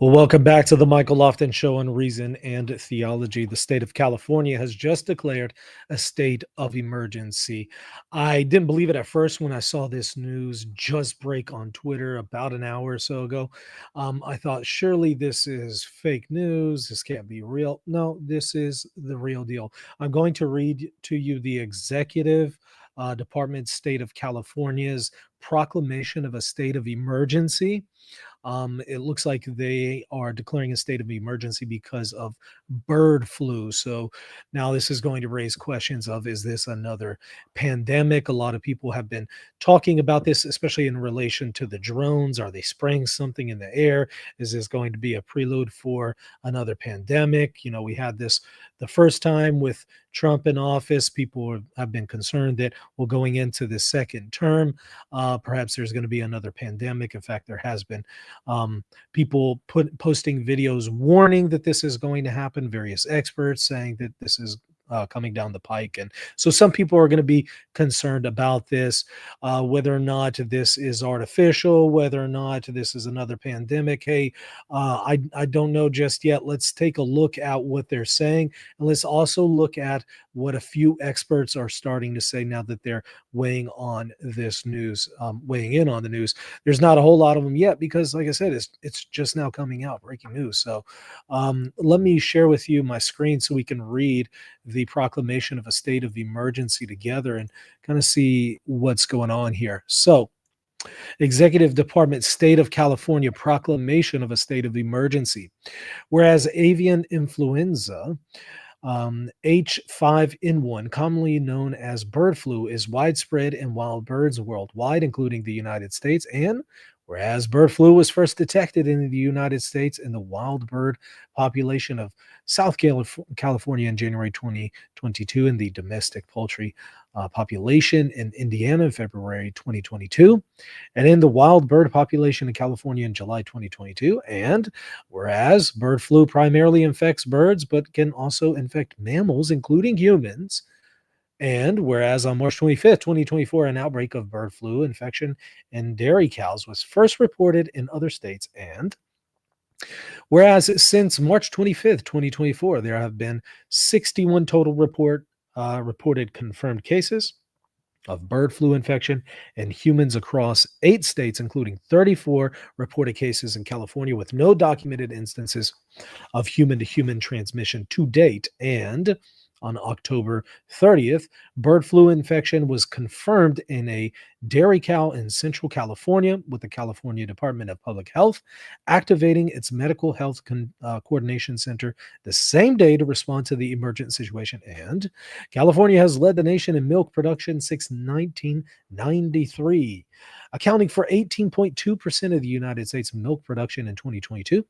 Well, welcome back to the Michael Lofton Show on Reason and Theology. The state of California has just declared a state of emergency. I didn't believe it at first when I saw this news just break on Twitter about an hour or so ago. I thought, surely this is fake news. This can't be real. No, this is the real deal. I'm going to read to you the executive department state of California's proclamation of a state of emergency. It looks like they are declaring a state of emergency because of bird flu. So now this is going to raise questions of, is this another pandemic? A lot of people have been talking about this, especially in relation to the drones. Are they spraying something in the air? Is this going to be a prelude for another pandemic? You know, we had this the first time with Trump in office. People have been concerned that, well, going into the second term, perhaps there's going to be another pandemic. In fact, there has been people posting videos warning that this is going to happen, various experts saying that this is coming down the pike. And so some people are going to be concerned about this, whether or not this is artificial, whether or not this is another pandemic. Hey, I don't know just yet. Let's take a look at what they're saying. And let's also look at what a few experts are starting to say now that they're weighing on this news, weighing in on the news. There's not a whole lot of them yet because, like I said, it's just now coming out, breaking news. So let me share with you my screen so we can read the proclamation of a state of emergency together and kind of see what's going on here. So, Executive Department, State of California proclamation of a state of emergency. Whereas avian influenza, H5N1, commonly known as bird flu, is widespread in wild birds worldwide, including the United States. And whereas bird flu was first detected in the United States in the wild bird population of South California in January 2022, and the domestic poultry population in Indiana in February 2022, and in the wild bird population in California in July 2022. And whereas bird flu primarily infects birds, but can also infect mammals, including humans. And whereas on March 25th, 2024, an outbreak of bird flu infection in dairy cows was first reported in other states. And whereas since March 25th, 2024, there have been 61 total reported confirmed cases of bird flu infection in humans across 8 states, including 34 reported cases in California, with no documented instances of human-to-human transmission to date. And on October 30th, bird flu infection was confirmed in a dairy cow in Central California, with the California Department of Public Health activating its Medical Health Coordination Center the same day to respond to the emergent situation. And California has led the nation in milk production since 1993, accounting for 18.2% of the United States milk production in 2022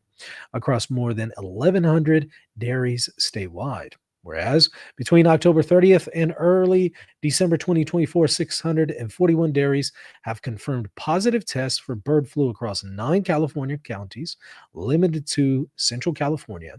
across more than 1,100 dairies statewide. Whereas between October 30th and early December 2024, 641 dairies have confirmed positive tests for bird flu across 9 California counties, limited to Central California.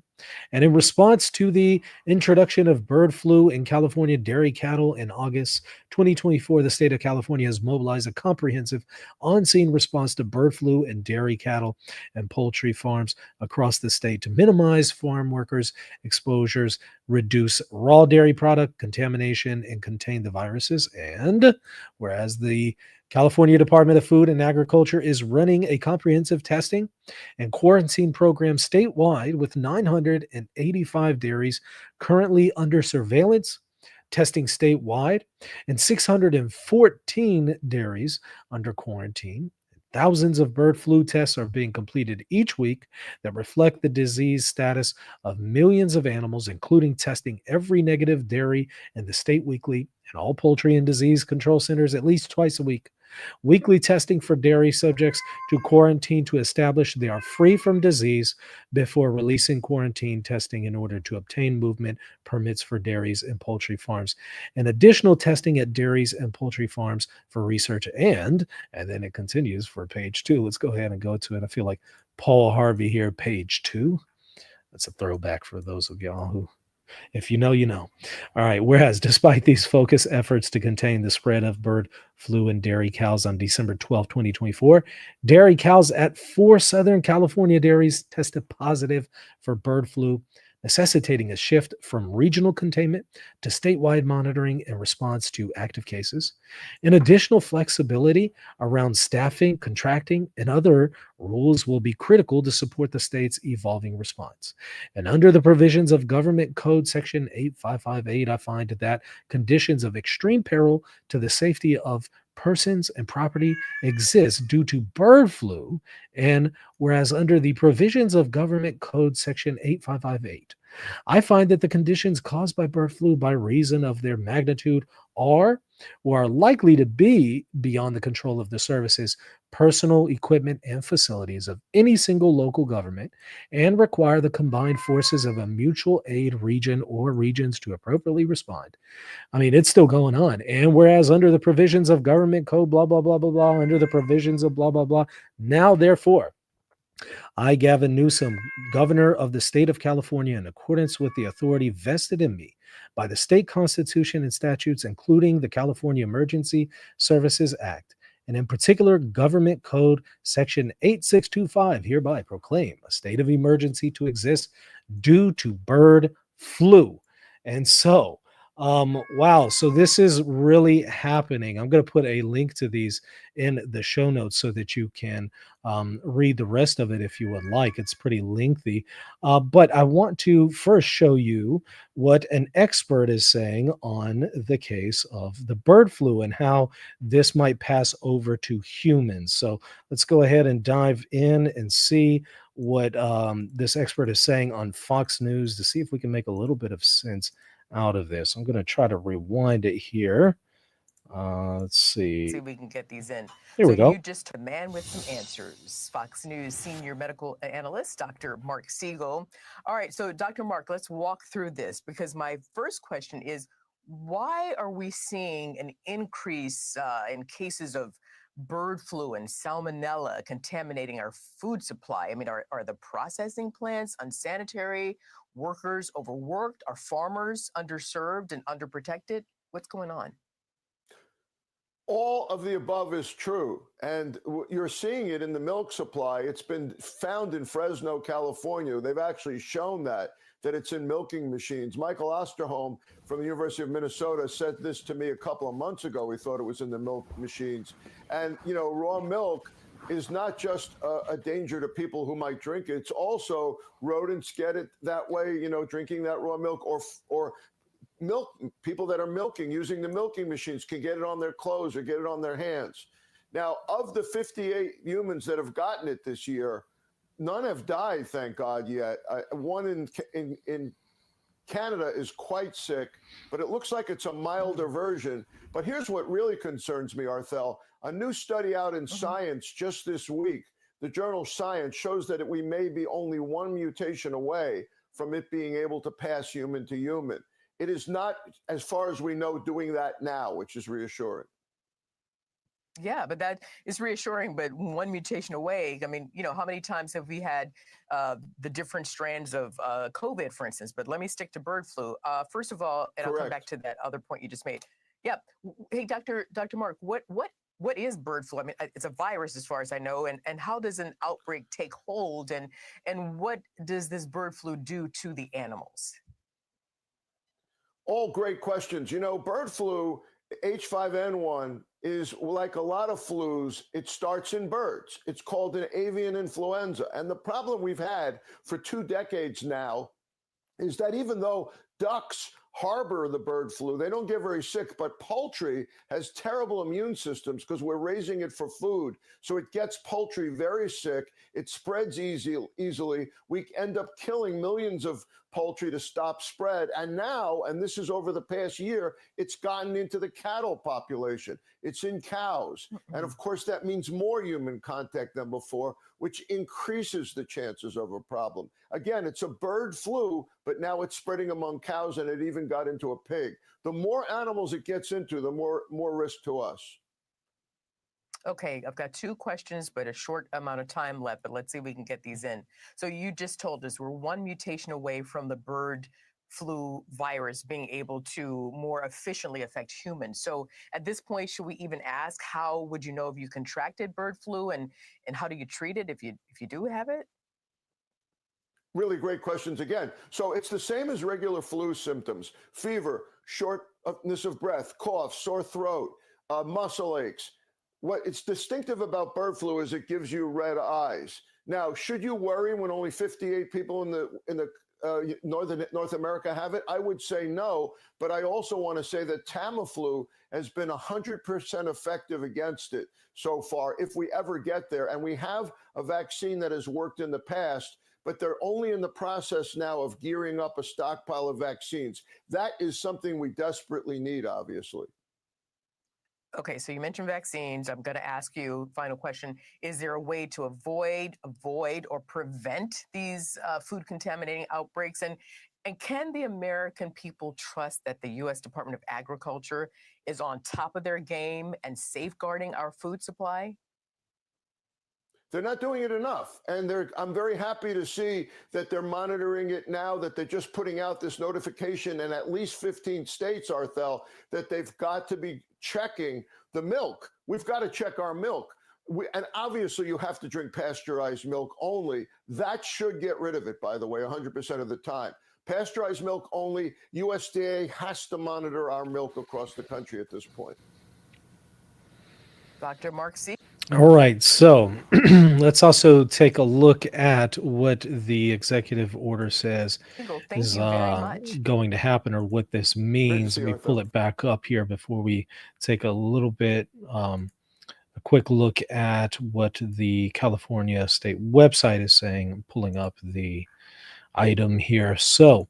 And in response to the introduction of bird flu in California dairy cattle in August 2024, the state of California has mobilized a comprehensive on-scene response to bird flu in dairy cattle and poultry farms across the state to minimize farm workers' exposures, reduce raw dairy product contamination, and contain the viruses. And whereas the California Department of Food and Agriculture is running a comprehensive testing and quarantine program statewide with 985 dairies currently under surveillance, testing statewide, and 614 dairies under quarantine. Thousands of bird flu tests are being completed each week that reflect the disease status of millions of animals, including testing every negative dairy in the state weekly and all poultry and disease control centers at least twice a week. Weekly testing for dairy subjects to quarantine to establish they are free from disease before releasing quarantine testing in order to obtain movement permits for dairies and poultry farms, and additional testing at dairies and poultry farms for research. And then it continues for page 2. Let's go ahead and go to it. I feel like Paul Harvey here, page 2. That's a throwback for those of y'all who If you know, you know. All right. Whereas, despite these focused efforts to contain the spread of bird flu in dairy cows on December 12, 2024, dairy cows at four Southern California dairies tested positive for bird flu, necessitating a shift from regional containment to statewide monitoring in response to active cases. An additional flexibility around staffing, contracting, and other rules will be critical to support the state's evolving response. And under the provisions of Government Code Section 8558, I find that conditions of extreme peril to the safety of persons and property exist due to bird flu. And whereas under the provisions of Government Code Section 8558, I find that the conditions caused by bird flu by reason of their magnitude are or are likely to be beyond the control of the services, personal equipment, and facilities of any single local government and require the combined forces of a mutual aid region or regions to appropriately respond. I mean, it's still going on. And whereas under the provisions of government code, blah, blah, blah, blah, blah, under the provisions of blah, blah, blah, now therefore, I, Gavin Newsom, Governor of the State of California, in accordance with the authority vested in me by the state constitution and statutes, including the California Emergency Services Act, and in particular Government Code Section 8625, hereby proclaim a state of emergency to exist due to bird flu. And so, wow, so this is really happening. I'm going to put a link to these in the show notes so that you can read the rest of it if you would like. It's pretty lengthy. But I want to first show you what an expert is saying on the case of the bird flu and how this might pass over to humans. So let's go ahead and dive in and see what this expert is saying on Fox News to see if we can make a little bit of sense out of this. I'm going to try to rewind it here. Let's see. See if we can get these in. Here So we go. you just a man with some answers. Fox News senior medical analyst, Dr. Mark Siegel. All right, so Dr. Mark, let's walk through this because my first question is, why are we seeing an increase in cases of bird flu and salmonella contaminating our food supply? I mean, are the processing plants unsanitary, workers overworked, are farmers underserved and underprotected? What's going on? All of the above is true. And you're seeing it in the milk supply. It's been found in Fresno, California. They've actually shown that it's in milking machines. Michael Osterholm from the University of Minnesota said this to me a couple of months ago. He thought it was in the milk machines. And, raw milk is not just a danger to people who might drink it. It's also rodents get it that way, drinking that raw milk or milk people that are milking using the milking machines can get it on their clothes or get it on their hands. Now, of the 58 humans that have gotten it this year, none have died, thank God, yet. One in Canada is quite sick, but it looks like it's a milder version. But here's what really concerns me, Arthel. A new study out in Science just this week, the journal Science, shows that we may be only one mutation away from it being able to pass human to human. It is not, as far as we know, doing that now, which is reassuring. Yeah, but that is reassuring. But one mutation away, I mean, how many times have we had the different strands of COVID, for instance? But let me stick to bird flu. First of all, and I'll come back to that other point you just made. Yeah. Hey, Dr. Mark, what is bird flu? I mean, it's a virus as far as I know. And how does an outbreak take hold? And what does this bird flu do to the animals? All great questions. Bird flu, H5N1, is like a lot of flus. It starts in birds. It's called an avian influenza. And the problem we've had for 2 decades now is that even though ducks harbor the bird flu, they don't get very sick, but poultry has terrible immune systems because we're raising it for food. So it gets poultry very sick. It spreads easily. We end up killing millions of poultry to stop spread. And now, and this is over the past year, it's gotten into the cattle population. It's in cows. And of course, that means more human contact than before, which increases the chances of a problem. Again, it's a bird flu, but now it's spreading among cows, and it even got into a pig. The more animals it gets into, the more risk to us. Okay, I've got 2 questions, but a short amount of time left, but let's see if we can get these in. So you just told us we're one mutation away from the bird flu virus being able to more efficiently affect humans. So at this point, should we even ask, how would you know if you contracted bird flu, and how do you treat it if you do have it? Really great questions again. So it's the same as regular flu symptoms: fever, shortness of breath, cough, sore throat, muscle aches. What it's distinctive about bird flu is it gives you red eyes. Now, should you worry when only 58 people in the North America have it? I would say no, but I also want to say that Tamiflu has been 100% effective against it so far, if we ever get there. And we have a vaccine that has worked in the past, but they're only in the process now of gearing up a stockpile of vaccines. That is something we desperately need, obviously. Okay, so you mentioned vaccines. I'm going to ask you, final question: is there a way to avoid, or prevent these food contaminating outbreaks? And can the American people trust that the U.S. Department of Agriculture is on top of their game and safeguarding our food supply? They're not doing it enough. And I'm very happy to see that they're monitoring it now, that they're just putting out this notification in at least 15 states, Arthel, that they've got to be checking the milk. We've got to check our milk. And obviously, you have to drink pasteurized milk only. That should get rid of it, by the way, 100% of the time. Pasteurized milk only. USDA has to monitor our milk across the country at this point. Dr. Mark C. All right, so let's also take a look at what the executive order says Thank is you very much. going to happen, or what this means. see Let you, me pull Arthur. it back up here before we take a little bit, a quick look at what the California state website is saying. I'm pulling up the item here. So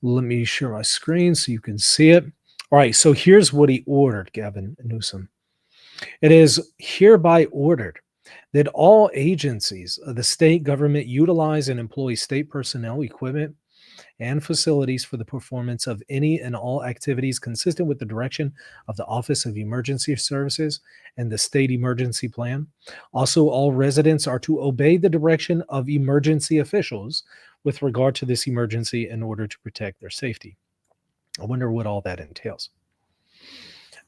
let me share my screen so you can see it. All right, so here's what he ordered, Gavin Newsom. It is hereby ordered that all agencies of the state government utilize and employ state personnel, equipment, and facilities for the performance of any and all activities consistent with the direction of the Office of Emergency Services and the state emergency plan. Also, all residents are to obey the direction of emergency officials with regard to this emergency in order to protect their safety. I wonder what all that entails.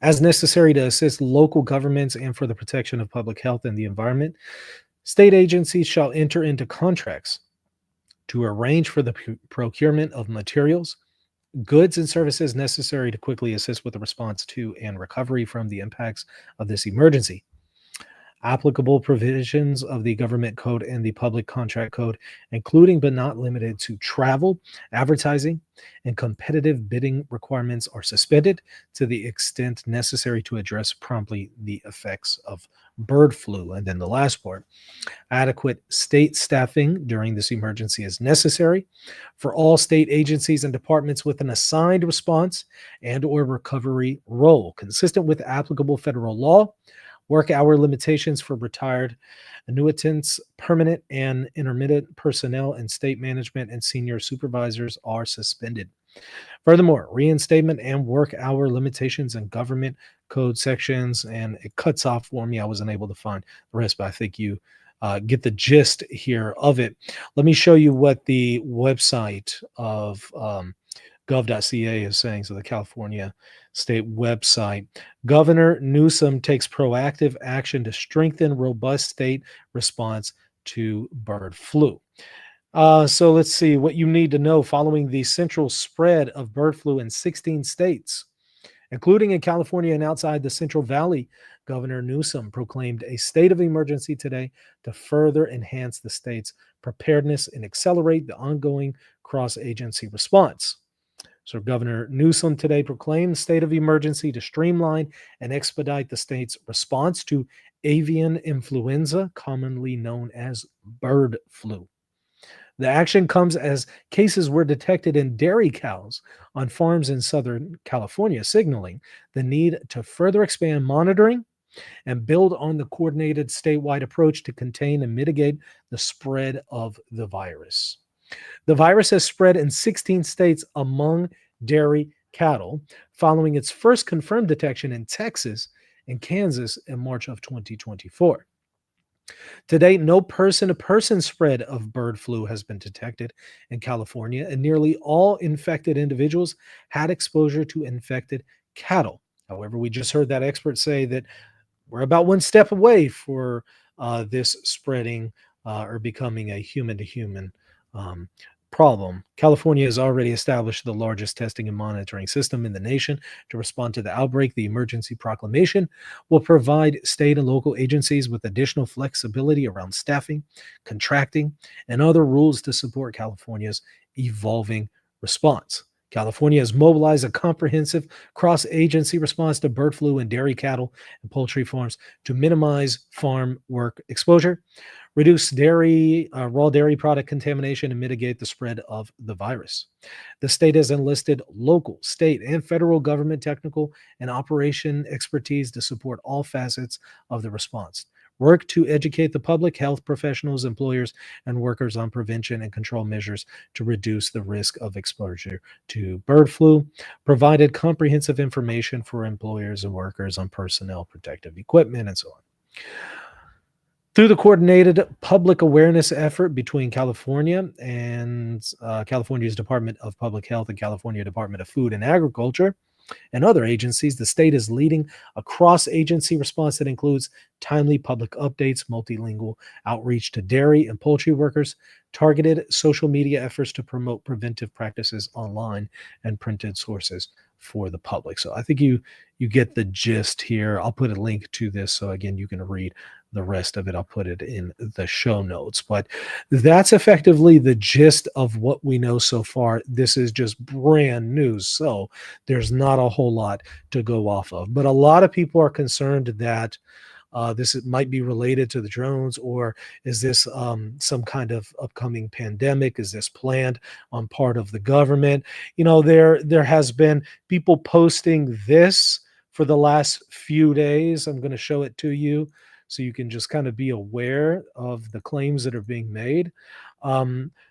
As necessary to assist local governments and for the protection of public health and the environment, state agencies shall enter into contracts to arrange for the procurement of materials, goods, and services necessary to quickly assist with the response to and recovery from the impacts of this emergency. Applicable provisions of the Government Code and the Public Contract Code, including but not limited to travel, advertising, and competitive bidding requirements, are suspended to the extent necessary to address promptly the effects of bird flu. And then the last part: adequate state staffing during this emergency is necessary for all state agencies and departments with an assigned response and or recovery role, consistent with applicable federal law. Work hour limitations for retired annuitants, permanent and intermittent personnel, and state management and senior supervisors are suspended. Furthermore, reinstatement and work hour limitations in government code sections, and it cuts off for me. I wasn't able to find the rest, but I think you get the gist here of it. Let me show you what the website of gov.ca is saying. So the California state website: Governor Newsom takes proactive action to strengthen robust state response to bird flu. So let's see what you need to know. Following the central spread of bird flu in 16 states, including in California and outside the Central Valley, Governor Newsom proclaimed a state of emergency today to further enhance the state's preparedness and accelerate the ongoing cross-agency response. So Governor Newsom today proclaimed the state of emergency to streamline and expedite the state's response to avian influenza, commonly known as bird flu. The action comes as cases were detected in dairy cows on farms in Southern California, signaling the need to further expand monitoring and build on the coordinated statewide approach to contain and mitigate the spread of the virus. The virus has spread in 16 states among dairy cattle, following its first confirmed detection in Texas and Kansas in March of 2024. To date, no person to person spread of bird flu has been detected in California, and nearly all infected individuals had exposure to infected cattle. However, we just heard that expert say that we're about one step away for this spreading or becoming a human to human um, problem. California has already established the largest testing and monitoring system in the nation to respond to the outbreak. The emergency proclamation will provide state and local agencies with additional flexibility around staffing, contracting, and other rules to support California's evolving response. California has mobilized a comprehensive cross agency response to bird flu in dairy cattle and poultry farms to minimize farm work exposure, reduce raw dairy product contamination, and mitigate the spread of the virus. The state has enlisted local, state, and federal government technical and operation expertise to support all facets of the response. Work to educate the public, health professionals, employers, and workers on prevention and control measures to reduce the risk of exposure to bird flu. Provided comprehensive information for employers and workers on personnel protective equipment and so on. Through the coordinated public awareness effort between California and California's Department of Public Health and California Department of Food and Agriculture, and other agencies, the state is leading a cross agency response that includes timely public updates, multilingual outreach to dairy and poultry workers, targeted social media efforts to promote preventive practices online, and printed sources for the public. So I think you get the gist here. I'll put a link to this so again you can read the rest of it. I'll put it in the show notes. But that's effectively the gist of what we know so far. This is just brand news. So there's not a whole lot to go off of. But a lot of people are concerned that this might be related to the drones, or is this some kind of upcoming pandemic? Is this planned on part of the government? You know, there has been people posting this for the last few days. I'm going to show it to you so you can just kind of be aware of the claims that are being made.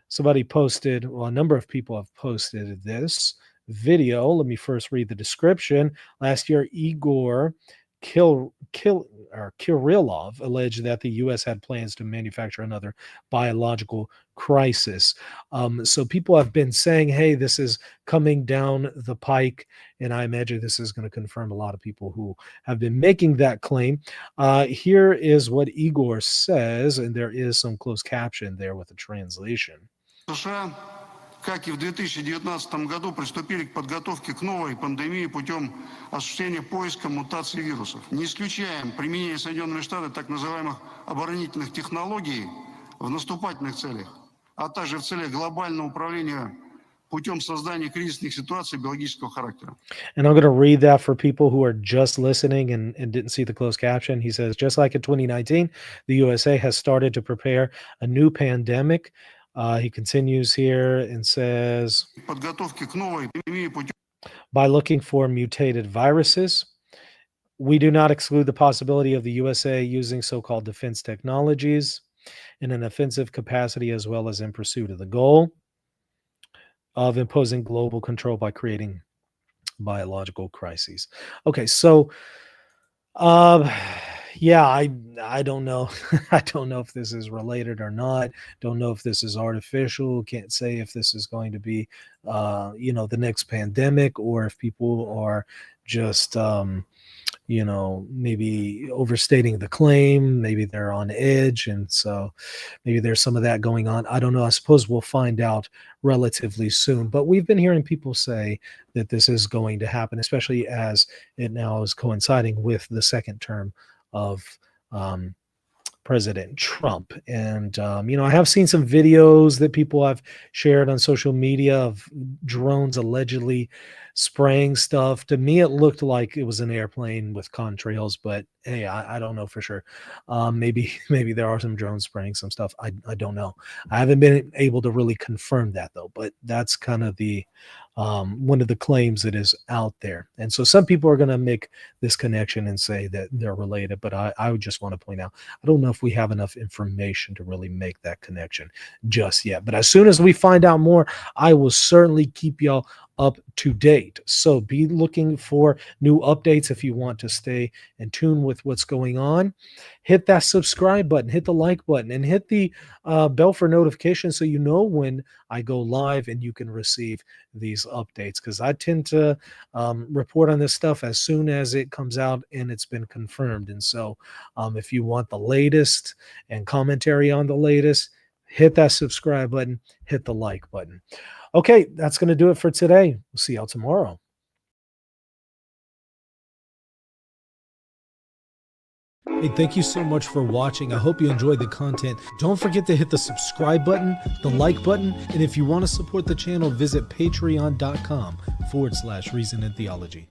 Somebody posted, well, a number of people have posted this video. Let me first read the description. Last year, Igor Kirillov alleged that the U.S. had plans to manufacture another biological crisis. So people have been saying, hey, this is coming down the pike. And I imagine this is going to confirm a lot of people who have been making that claim. Here is what Igor says, and there is some closed caption there with a translation. США, как и в 2019 году, приступили к подготовке к новой пандемии путем осуществления поиска мутаций вирусов. Не исключаем применение Соединенными Штатами так называемых оборонительных технологий в наступательных целях, а также в целях глобального управления путем создания кризисных ситуаций биологического характера. And I'm going to read that for people who are just listening and didn't see the closed caption. He says, just like in 2019, the USA has started to prepare a new pandemic. He continues here and says, by looking for mutated viruses, we do not exclude the possibility of the USA using so-called defense technologies in an offensive capacity, as well as in pursuit of the goal of imposing global control by creating biological crises. Okay, so yeah, I don't know. I don't know if this is related or not. Don't know if this is artificial. Can't say if this is going to be the next pandemic, or if people are just maybe overstating the claim. Maybe they're on edge, and so maybe there's some of that going on. I don't know. I suppose we'll find out relatively soon. But we've been hearing people say that this is going to happen, especially as it now is coinciding with the second term of President Trump. And, I have seen some videos that people have shared on social media of drones allegedly spraying stuff. To me, it looked like it was an airplane with contrails, but hey, I don't know for sure. Maybe there are some drones spraying some stuff. I don't know. I haven't been able to really confirm that though, but that's kind of the one of the claims that is out there. And so some people are going to make this connection and say that they're related, but I would just want to point out, I don't know if we have enough information to really make that connection just yet. But as soon as we find out more, I will certainly keep y'all up to date. So be looking for new updates if you want to stay in tune with what's going on. Hit that subscribe button, hit the like button, and hit the bell for notifications so you know when I go live and you can receive these updates, because I tend to report on this stuff as soon as it comes out and it's been confirmed. And so if you want the latest and commentary on the latest, hit that subscribe button, hit the like button. Okay, that's going to do it for today. We'll see y'all tomorrow. Hey, thank you so much for watching. I hope you enjoyed the content. Don't forget to hit the subscribe button, the like button, and if you want to support the channel, visit patreon.com/Reason and Theology.